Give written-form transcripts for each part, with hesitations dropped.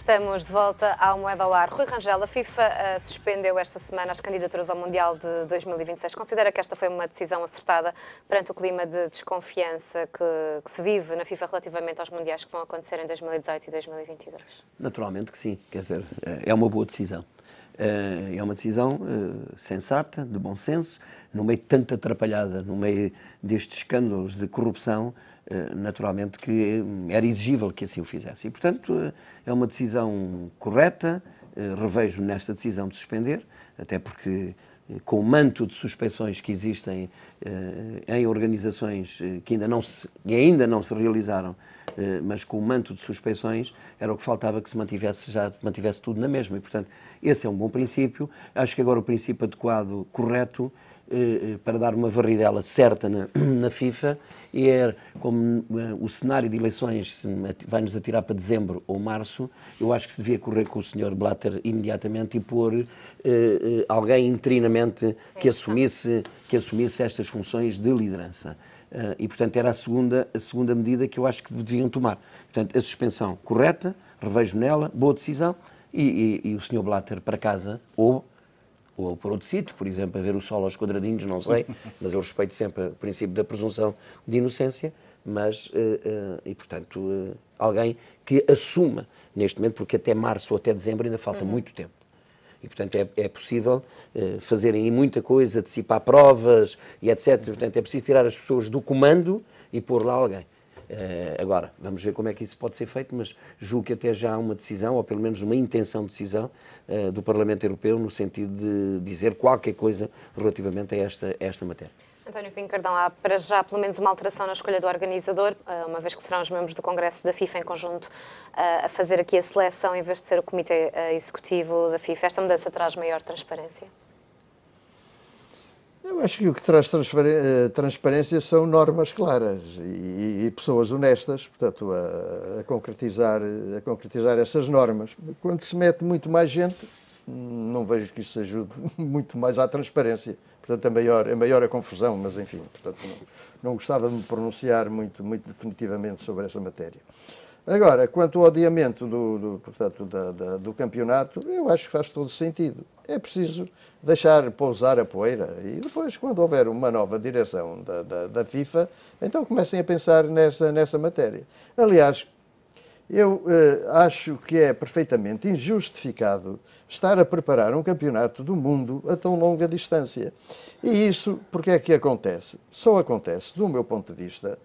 Estamos de volta ao Moeda ao Ar. Rui Rangel, a FIFA suspendeu esta semana as candidaturas ao Mundial de 2026. Considera que esta foi uma decisão acertada perante o clima de desconfiança que se vive na FIFA relativamente aos Mundiais que vão acontecer em 2018 e 2022? Naturalmente que sim, quer dizer, é uma boa decisão. É uma decisão sensata, de bom senso, no meio de tanta atrapalhada, no meio destes escândalos de corrupção, naturalmente que era exigível que assim o fizesse. E, portanto, é uma decisão correta, revejo nesta decisão de suspender, até porque com o manto de suspeições que existem em organizações que ainda não se realizaram, mas com o manto de suspeições, era o que faltava que se mantivesse tudo na mesma. E, portanto, esse é um bom princípio. Acho que agora o princípio adequado, correto, para dar uma varridela certa na FIFA, é como o cenário de eleições vai-nos atirar para dezembro ou março, eu acho que se devia correr com o Sr. Blatter imediatamente e pôr alguém interinamente que assumisse estas funções de liderança. E, portanto, era a segunda medida que eu acho que deviam tomar. Portanto, a suspensão correta, revejo nela, boa decisão, e o Sr. Blatter para casa, ou por outro sítio, por exemplo, a ver o sol aos quadradinhos, não sei, mas eu respeito sempre o princípio da presunção de inocência, mas, e portanto, alguém que assuma neste momento, porque até março ou até dezembro ainda falta muito tempo. E, portanto, é possível fazerem muita coisa, antecipar provas e etc. Portanto, é preciso tirar as pessoas do comando e pôr lá alguém. Agora, vamos ver como é que isso pode ser feito, mas julgo que até já há uma decisão, ou pelo menos uma intenção de decisão do Parlamento Europeu no sentido de dizer qualquer coisa relativamente a esta matéria. António Pinho Cardão, há para já pelo menos uma alteração na escolha do organizador, uma vez que serão os membros do Congresso da FIFA em conjunto a fazer aqui a seleção em vez de ser o Comitê Executivo da FIFA. Esta mudança traz maior transparência? Eu acho que o que traz transparência são normas claras e pessoas honestas, portanto, a concretizar essas normas. Quando se mete muito mais gente, não vejo que isso ajude muito mais à transparência. Portanto, é maior a confusão, mas enfim, portanto, não gostava de me pronunciar muito definitivamente sobre essa matéria. Agora, quanto ao adiamento do campeonato, eu acho que faz todo sentido. É preciso deixar pousar a poeira e depois, quando houver uma nova direção da FIFA, então comecem a pensar nessa matéria. Aliás, eu acho que é perfeitamente injustificado estar a preparar um campeonato do mundo a tão longa distância. E isso, porque é que acontece? Só acontece, do meu ponto de vista,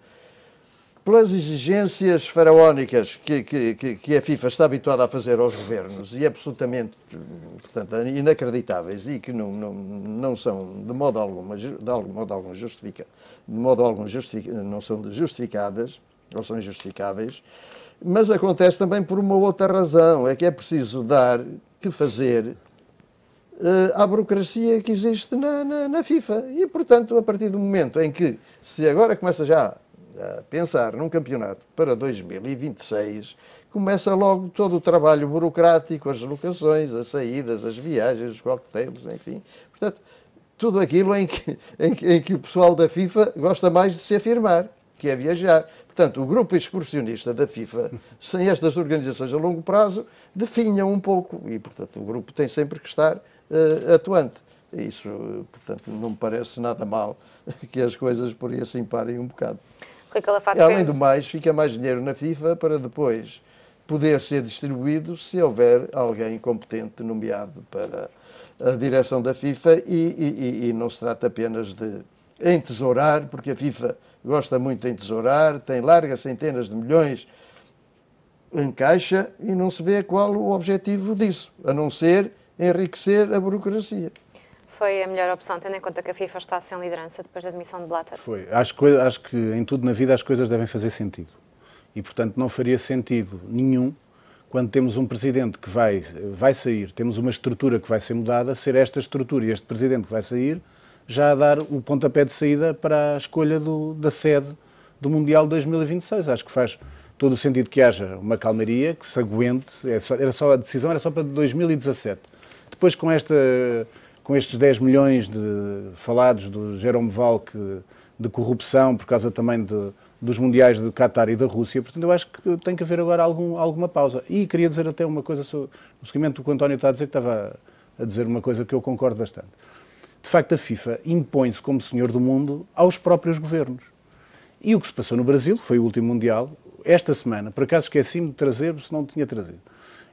pelas exigências faraónicas que a FIFA está habituada a fazer aos governos e absolutamente, portanto, inacreditáveis e que não são de modo algum não são justificadas, ou são injustificáveis, mas acontece também por uma outra razão, é que é preciso fazer à burocracia que existe na FIFA. E, portanto, a partir do momento em que, se agora começa já a pensar num campeonato para 2026, começa logo todo o trabalho burocrático, as locações, as saídas, as viagens, os coquetéis, enfim. Portanto, tudo aquilo em que o pessoal da FIFA gosta mais de se afirmar, que é viajar. Portanto, o grupo excursionista da FIFA, sem estas organizações a longo prazo, definham um pouco e, portanto, o grupo tem sempre que estar atuante. Isso, portanto, não me parece nada mal que as coisas por aí assim parem um bocado. Além do mais, fica mais dinheiro na FIFA para depois poder ser distribuído se houver alguém competente nomeado para a direção da FIFA e não se trata apenas de entesourar, porque a FIFA gosta muito de entesourar, tem largas centenas de milhões em caixa e não se vê qual o objetivo disso, a não ser enriquecer a burocracia. Foi a melhor opção, tendo em conta que a FIFA está sem liderança depois da demissão de Blatter? Foi. Acho que em tudo na vida as coisas devem fazer sentido. E, portanto, não faria sentido nenhum, quando temos um presidente que vai sair, temos uma estrutura que vai ser mudada, ser esta estrutura e este presidente que vai sair, já a dar o pontapé de saída para a escolha da sede do Mundial 2026. Acho que faz todo o sentido que haja uma calmaria, que se aguente. A decisão era só para 2017. Depois, com estes 10 milhões falados do Jerome Valk de corrupção, por causa também dos mundiais de Qatar e da Rússia. Portanto, eu acho que tem que haver agora alguma pausa. E queria dizer até uma coisa no seguimento do que o António está a dizer, que estava a dizer uma coisa que eu concordo bastante. De facto, a FIFA impõe-se como senhor do mundo aos próprios governos. E o que se passou no Brasil, foi o último Mundial, esta semana, por acaso esqueci-me de trazer, se não tinha trazido.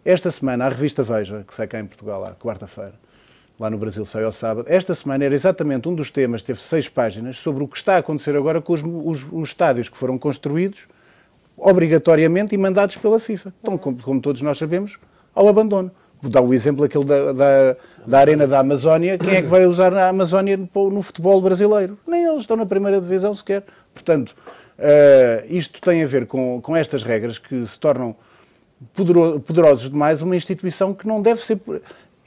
Esta semana, a revista Veja, que sai cá em Portugal, à quarta-feira, lá no Brasil sai ao sábado, esta semana era exatamente um dos temas, teve 6 páginas, sobre o que está a acontecer agora com os estádios que foram construídos, obrigatoriamente, e mandados pela FIFA. Então, como todos nós sabemos, ao abandono. Vou dar o exemplo aquele da Arena da Amazónia. Quem é que vai usar a Amazónia no futebol brasileiro? Nem eles estão na primeira divisão sequer. Portanto, isto tem a ver com estas regras que se tornam poderosos demais, uma instituição que não deve ser...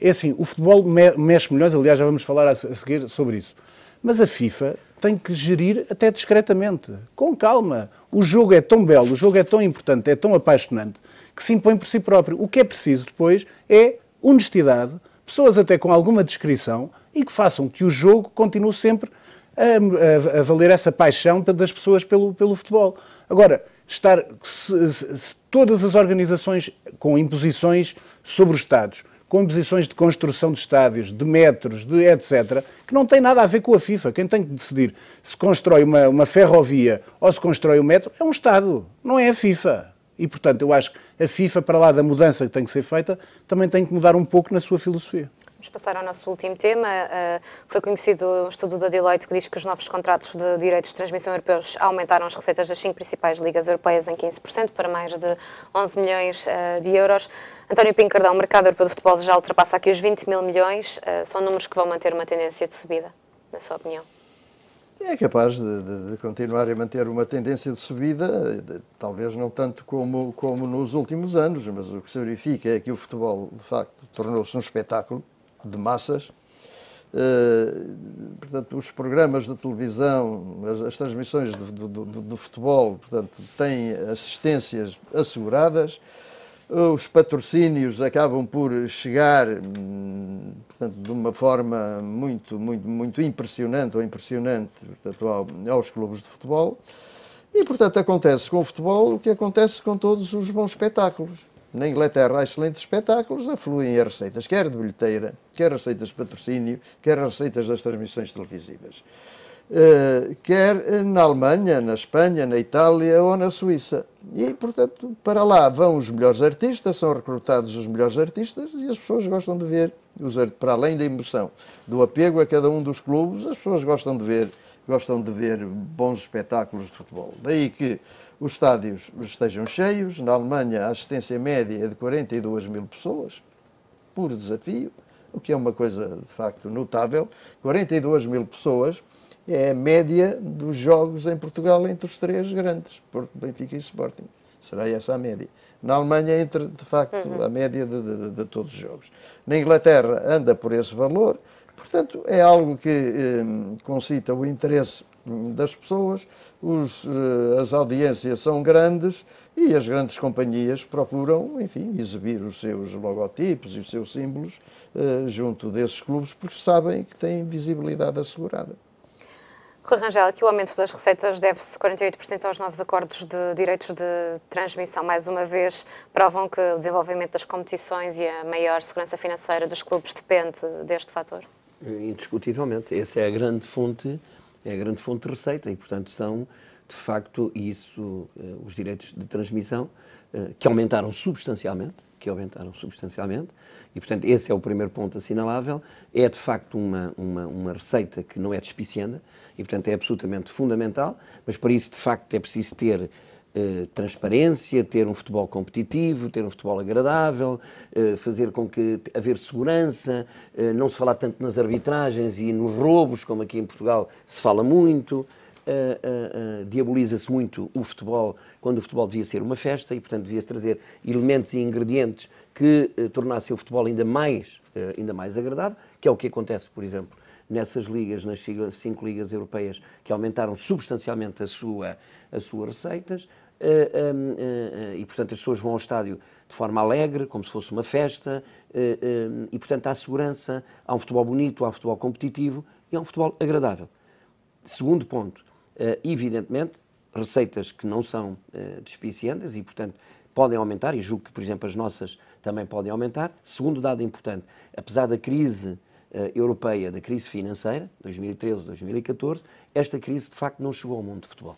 É assim, o futebol mexe milhões, aliás, já vamos falar a seguir sobre isso. Mas a FIFA tem que gerir até discretamente, com calma. O jogo é tão belo, o jogo é tão importante, é tão apaixonante, que se impõe por si próprio. O que é preciso depois é honestidade, pessoas até com alguma discrição, e que façam que o jogo continue sempre a valer essa paixão das pessoas pelo futebol. Agora, se todas as organizações com imposições sobre os Estados, com imposições de construção de estádios, de metros, de etc., que não tem nada a ver com a FIFA. Quem tem que decidir se constrói uma ferrovia ou se constrói um metro é um Estado, não é a FIFA. E, portanto, eu acho que a FIFA, para lá da mudança que tem que ser feita, também tem que mudar um pouco na sua filosofia. Vamos passar ao nosso último tema. Foi conhecido um estudo da Deloitte que diz que os novos contratos de direitos de transmissão europeus aumentaram as receitas das 5 principais ligas europeias em 15% para mais de 11 milhões de euros. António Pinho Cardão, o mercado europeu de futebol já ultrapassa aqui os 20 mil milhões. São números que vão manter uma tendência de subida, na sua opinião? É capaz de continuar a manter uma tendência de subida, talvez não tanto como nos últimos anos, mas o que se verifica é que o futebol, de facto, tornou-se um espetáculo de massas. Portanto, os programas de televisão, as transmissões do futebol, portanto, têm assistências asseguradas. Os patrocínios acabam por chegar, portanto, de uma forma muito impressionante, portanto, aos clubes de futebol. E, portanto, acontece com o futebol o que acontece com todos os bons espetáculos. Na Inglaterra há excelentes espetáculos, afluem as receitas, quer de bilheteira, quer receitas de patrocínio, quer receitas das transmissões televisivas. Quer na Alemanha, na Espanha, na Itália ou na Suíça. E, portanto, para lá vão os melhores artistas, são recrutados os melhores artistas e as pessoas gostam de ver, para além da emoção, do apego a cada um dos clubes, as pessoas gostam de ver bons espetáculos de futebol. Daí que os estádios estejam cheios. Na Alemanha a assistência média é de 42 mil pessoas por desafio, o que é uma coisa de facto notável. 42 mil pessoas é a média dos jogos em Portugal entre os 3 grandes, Porto, Benfica e Sporting. Será essa a média. Na Alemanha entre, de facto, a média de todos os jogos. Na Inglaterra anda por esse valor. Portanto, é algo que concita o interesse das pessoas, as audiências são grandes e as grandes companhias procuram, enfim, exibir os seus logotipos e os seus símbolos junto desses clubes, porque sabem que têm visibilidade assegurada. Rui Rangel, aqui o aumento das receitas deve-se 48% aos novos acordos de direitos de transmissão. Mais uma vez, provam que o desenvolvimento das competições e a maior segurança financeira dos clubes depende deste fator? Indiscutivelmente. Essa é a grande fonte de receita e, portanto, são, de facto, os direitos de transmissão que aumentaram substancialmente, e, portanto, esse é o primeiro ponto assinalável. É, de facto, uma receita que não é despicienda e, portanto, é absolutamente fundamental, mas para isso, de facto, é preciso ter transparência, ter um futebol competitivo, ter um futebol agradável, fazer com que haver segurança, não se falar tanto nas arbitragens e nos roubos, como aqui em Portugal se fala muito, diaboliza-se muito o futebol, quando o futebol devia ser uma festa e, portanto, devia-se trazer elementos e ingredientes que tornassem o futebol ainda mais agradável, que é o que acontece, por exemplo, nessas ligas, nas 5 ligas europeias, que aumentaram substancialmente as suas receitas, e, portanto, as pessoas vão ao estádio de forma alegre, como se fosse uma festa, e, portanto, há segurança, há um futebol bonito, há um futebol competitivo e há um futebol agradável. Segundo ponto, evidentemente, receitas que não são despicientas e, portanto, podem aumentar, e julgo que, por exemplo, as nossas também podem aumentar. Segundo dado importante, apesar da crise europeia, da crise financeira, 2013, 2014, esta crise, de facto, não chegou ao mundo de futebol.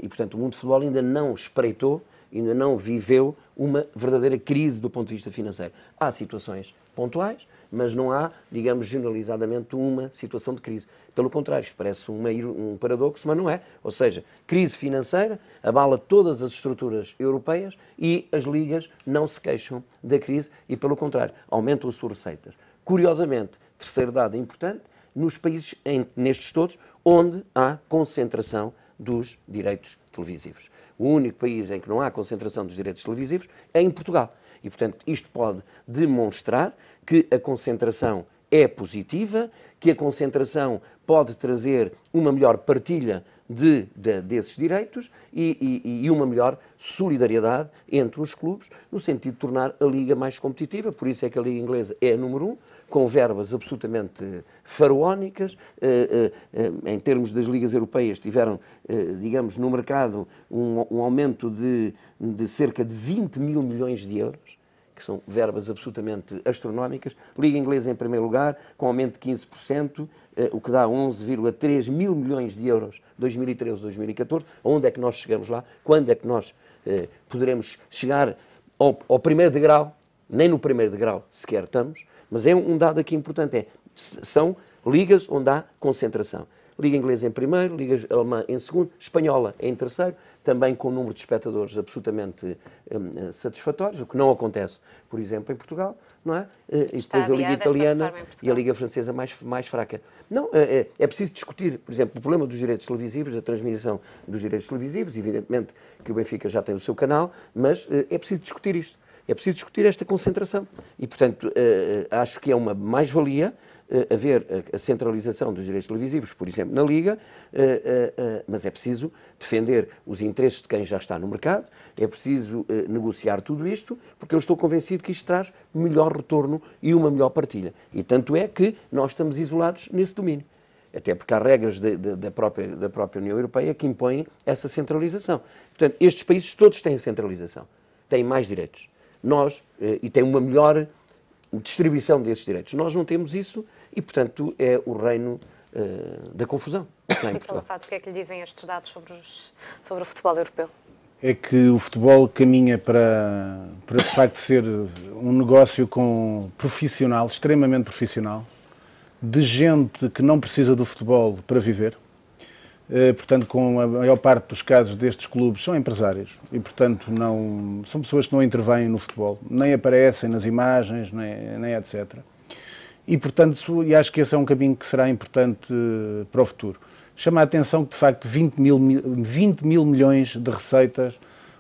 E, portanto, o mundo de futebol ainda não espreitou, ainda não viveu uma verdadeira crise do ponto de vista financeiro. Há situações pontuais, mas não há, digamos, generalizadamente uma situação de crise. Pelo contrário, isto parece um paradoxo, mas não é. Ou seja, crise financeira abala todas as estruturas europeias e as ligas não se queixam da crise e, pelo contrário, aumentam as suas receitas. Curiosamente, terceiro dado importante, nos países, nestes todos, onde há concentração dos direitos televisivos. O único país em que não há concentração dos direitos televisivos é em Portugal. E, portanto, isto pode demonstrar que a concentração é positiva, que a concentração pode trazer uma melhor partilha desses direitos e uma melhor solidariedade entre os clubes, no sentido de tornar a Liga mais competitiva. Por isso é que a Liga Inglesa é a número 1, com verbas absolutamente faraónicas. Em termos das ligas europeias, tiveram, digamos, no mercado um aumento de cerca de 20 mil milhões de euros, que são verbas absolutamente astronómicas. Liga Inglesa em primeiro lugar, com aumento de 15%, o que dá 11,3 mil milhões de euros 2013-2014. Onde é que nós chegamos lá? Quando é que nós poderemos chegar ao primeiro degrau? Nem no primeiro degrau sequer estamos, mas é um dado aqui importante, são ligas onde há concentração. Liga Inglesa em primeiro, Liga Alemã em segundo, Espanhola em terceiro, também com um número de espectadores absolutamente satisfatórios, o que não acontece, por exemplo, em Portugal, não é? E depois a Liga Italiana e a Liga Francesa mais fraca. Não, é preciso discutir, por exemplo, o problema dos direitos televisivos, da transmissão dos direitos televisivos, evidentemente que o Benfica já tem o seu canal, mas é preciso discutir isto. É preciso discutir esta concentração e, portanto, acho que é uma mais-valia haver a centralização dos direitos televisivos, por exemplo, na Liga, mas é preciso defender os interesses de quem já está no mercado, é preciso negociar tudo isto, porque eu estou convencido que isto traz melhor retorno e uma melhor partilha. E tanto é que nós estamos isolados nesse domínio. Até porque há regras da própria União Europeia que impõem essa centralização. Portanto, estes países todos têm centralização, têm mais direitos. Nós, e tem uma melhor distribuição desses direitos. Nós não temos isso e, portanto, é o reino da confusão. E pelo fato, o que é que lhe dizem estes dados sobre o futebol europeu? É que o futebol caminha para de facto ser um negócio profissional, extremamente profissional, de gente que não precisa do futebol para viver. Portanto, com a maior parte dos casos destes clubes são empresários e, portanto, não são pessoas que não intervêm no futebol, nem aparecem nas imagens, nem etc. E, portanto, acho que esse é um caminho que será importante para o futuro. Chama a atenção que, de facto, 20 mil milhões de receitas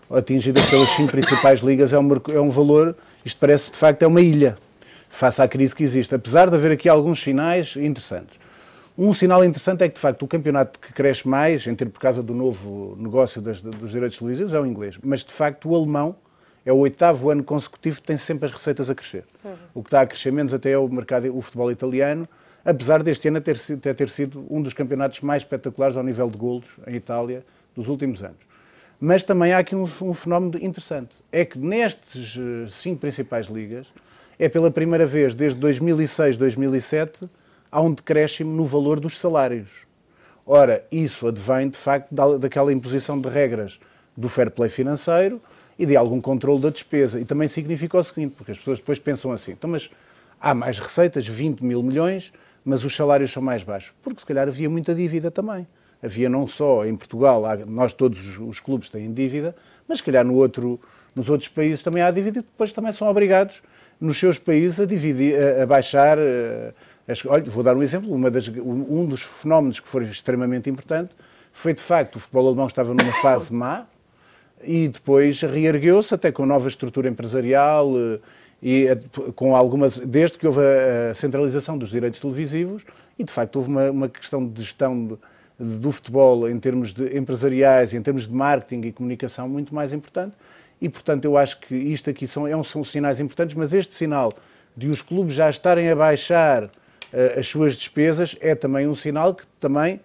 atingidas pelas 5 principais ligas é um valor, isto parece, de facto, é uma ilha, face à crise que existe, apesar de haver aqui alguns sinais interessantes. Um sinal interessante é que, de facto, o campeonato que cresce mais, por causa do novo negócio dos direitos televisivos, é o inglês. Mas, de facto, o alemão é o 8º ano consecutivo que tem sempre as receitas a crescer. O que está a crescer menos até é o futebol italiano, apesar deste ano ter sido um dos campeonatos mais espetaculares ao nível de golos em Itália dos últimos anos. Mas também há aqui um fenómeno interessante. É que nestes 5 principais ligas, é pela primeira vez desde 2006, 2007, há um decréscimo no valor dos salários. Ora, isso advém, de facto, daquela imposição de regras do fair play financeiro e de algum controle da despesa. E também significa o seguinte, porque as pessoas depois pensam assim, então, mas há mais receitas, 20 mil milhões, mas os salários são mais baixos. Porque, se calhar, havia muita dívida também. Havia não só em Portugal, nós todos os clubes têm dívida, mas, se calhar, nos outros países também há dívida e depois também são obrigados, nos seus países, a baixar... Olha, vou dar um exemplo, um dos fenómenos que foi extremamente importante foi, de facto, o futebol alemão estava numa fase má e depois reergueu-se até com nova estrutura empresarial e com desde que houve a centralização dos direitos televisivos e, de facto, houve uma questão de gestão do futebol em termos empresariais, em termos de marketing e comunicação muito mais importante e, portanto, eu acho que isto aqui são sinais importantes, mas este sinal de os clubes já estarem a baixar as suas despesas é também um sinal que também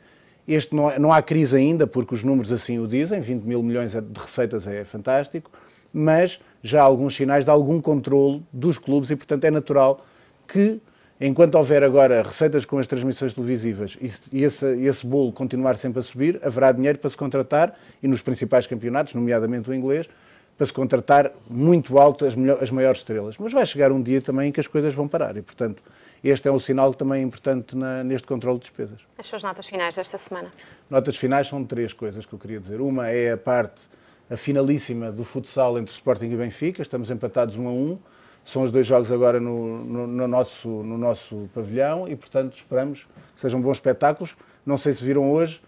Não há crise ainda, porque os números assim o dizem, 20 mil milhões de receitas é fantástico, mas já há alguns sinais de algum controle dos clubes e, portanto, é natural que, enquanto houver agora receitas com as transmissões televisivas e esse bolo continuar sempre a subir, haverá dinheiro para se contratar, e nos principais campeonatos, nomeadamente o inglês, para se contratar muito alto as maiores estrelas. Mas vai chegar um dia também em que as coisas vão parar e, portanto, este é um sinal também importante neste controle de despesas. As suas notas finais desta semana? Notas finais são 3 coisas que eu queria dizer. Uma é a finalíssima do futsal entre Sporting e Benfica. Estamos empatados 1-1. São os 2 jogos agora no nosso pavilhão e, portanto, esperamos que sejam bons espetáculos. Não sei se viram hoje,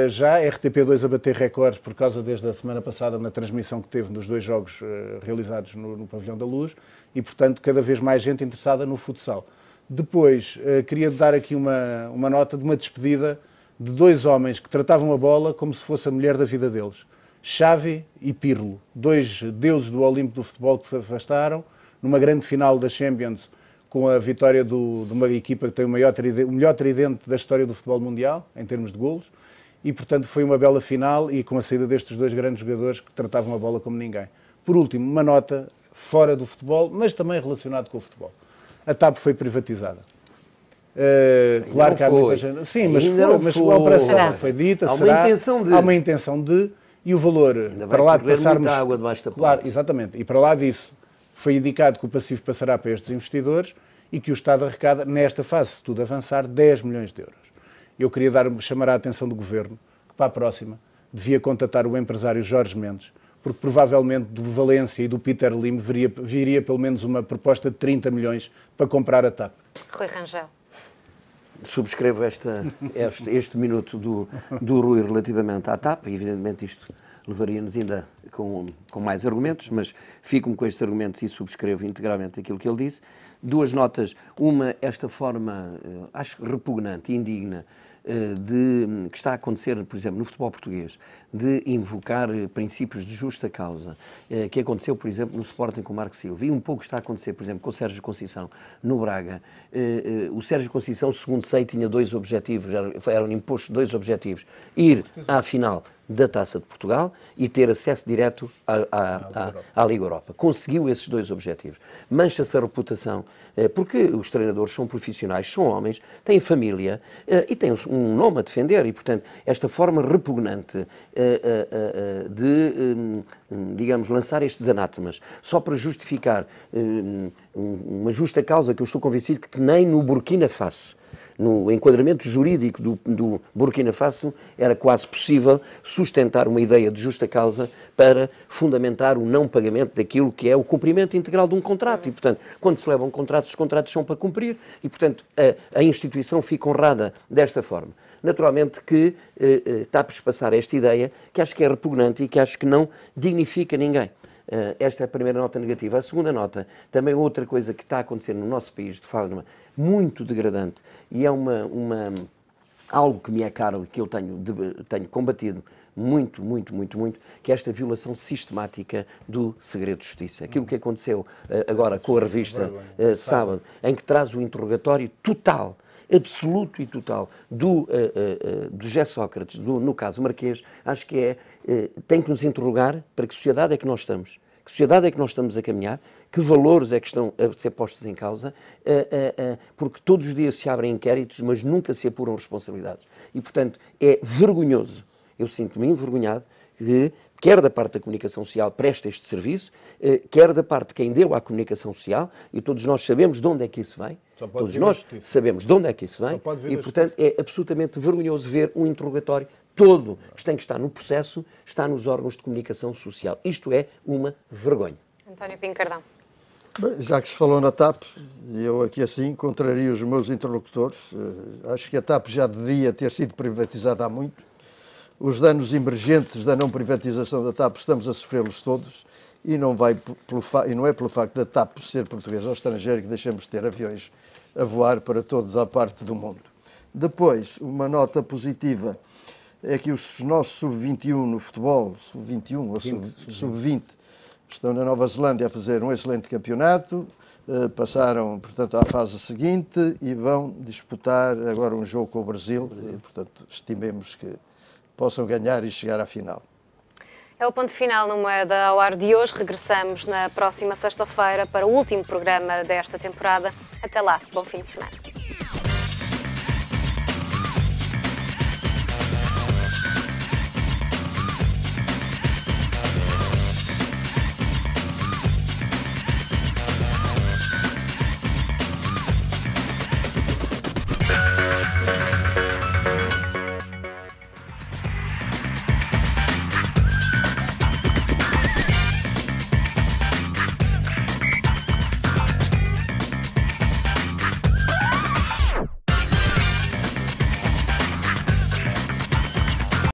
já a RTP2 a bater recordes por causa, desde a semana passada, na transmissão que teve nos 2 jogos realizados no Pavilhão da Luz e, portanto, cada vez mais gente interessada no futsal. Depois, queria dar aqui uma nota de uma despedida de 2 homens que tratavam a bola como se fosse a mulher da vida deles. Xavi e Pirlo, 2 deuses do Olimpo do futebol que se afastaram, numa grande final da Champions, com a vitória de uma equipa que tem o melhor tridente da história do futebol mundial, em termos de golos, e, portanto, foi uma bela final e com a saída destes 2 grandes jogadores que tratavam a bola como ninguém. Por último, uma nota fora do futebol, mas também relacionado com o futebol. A TAP foi privatizada. Claro que há muita gente... Sim, mas a operação foi dita, há uma intenção de... E o valor, para lá de passarmos... água debaixo da ponte. Claro, exatamente. E para lá disso, foi indicado que o passivo passará para estes investidores e que o Estado arrecada, nesta fase, se tudo avançar, 10 milhões de euros. Eu queria chamar a atenção do Governo, que para a próxima devia contatar o empresário Jorge Mendes, porque provavelmente do Valência e do Peter Lim viria pelo menos uma proposta de 30 milhões para comprar a TAP. Rui Rangel. Subscrevo este minuto do Rui relativamente à TAP, e evidentemente isto levaria-nos ainda com mais argumentos, mas fico-me com estes argumentos e subscrevo integralmente aquilo que ele disse. 2 notas, uma, esta forma, acho repugnante, indigna, que está a acontecer, por exemplo, no futebol português, de invocar princípios de justa causa, que aconteceu, por exemplo, no Sporting com o Marco Silva, e um pouco está a acontecer, por exemplo, com o Sérgio Conceição no Braga. O Sérgio Conceição, segundo sei, tinha 2 objetivos, eram impostos 2 objetivos: ir à final da Taça de Portugal e ter acesso direto à Liga Europa. Conseguiu esses 2 objetivos. Mancha-se a reputação, porque os treinadores são profissionais, são homens, têm família e têm um nome a defender, e, portanto, esta forma repugnante de, digamos, lançar estes anátemas só para justificar uma justa causa, que eu estou convencido que nem no Burkina Faso, no enquadramento jurídico do Burkina Faso, era quase possível sustentar uma ideia de justa causa para fundamentar o não pagamento daquilo que é o cumprimento integral de um contrato. E, portanto, quando se levam contratos, os contratos são para cumprir e, portanto, a instituição fica honrada desta forma. Naturalmente que está a passar esta ideia, que acho que é repugnante e que acho que não dignifica ninguém. Esta é a primeira nota negativa. A segunda nota, também outra coisa que está a acontecer no nosso país, de forma muito degradante, e é algo que me é caro e que eu tenho combatido muito, que é esta violação sistemática do segredo de justiça. Aquilo que aconteceu agora com a revista Sábado, em que traz o interrogatório total, absoluto e total do José Sócrates, no caso Marquês, acho que tem que nos interrogar para que sociedade é que nós estamos. Que sociedade é que nós estamos a caminhar? Que valores é que estão a ser postos em causa? Porque todos os dias se abrem inquéritos, mas nunca se apuram responsabilidades. E, portanto, é vergonhoso. Eu sinto-me envergonhado que, quer da parte da comunicação social, presta este serviço, quer da parte de quem deu à comunicação social, e todos nós sabemos de onde é que isso vem. Todos nós sabemos de onde é que isso vem. E, portanto, é absolutamente vergonhoso ver um interrogatório todo que tem que estar no processo, está nos órgãos de comunicação social. Isto é uma vergonha. António Pincardão. Bem, já que se falou na TAP, eu aqui assim contraria os meus interlocutores. Acho que a TAP já devia ter sido privatizada há muito. Os danos emergentes da não privatização da TAP estamos a sofrê-los todos, e não é pelo facto da TAP ser portuguesa ou estrangeira que deixamos de ter aviões a voar para toda a parte do mundo. Depois, uma nota positiva é que os nossos sub-21 no futebol, sub-21 ou sub-20, estão na Nova Zelândia a fazer um excelente campeonato. passaram, portanto, à fase seguinte e vão disputar agora um jogo com o Brasil. E, portanto, estimemos que possam ganhar e chegar à final. É o ponto final no Moeda ao Ar de hoje. Regressamos na próxima sexta-feira para o último programa desta temporada. Até lá, bom fim de semana.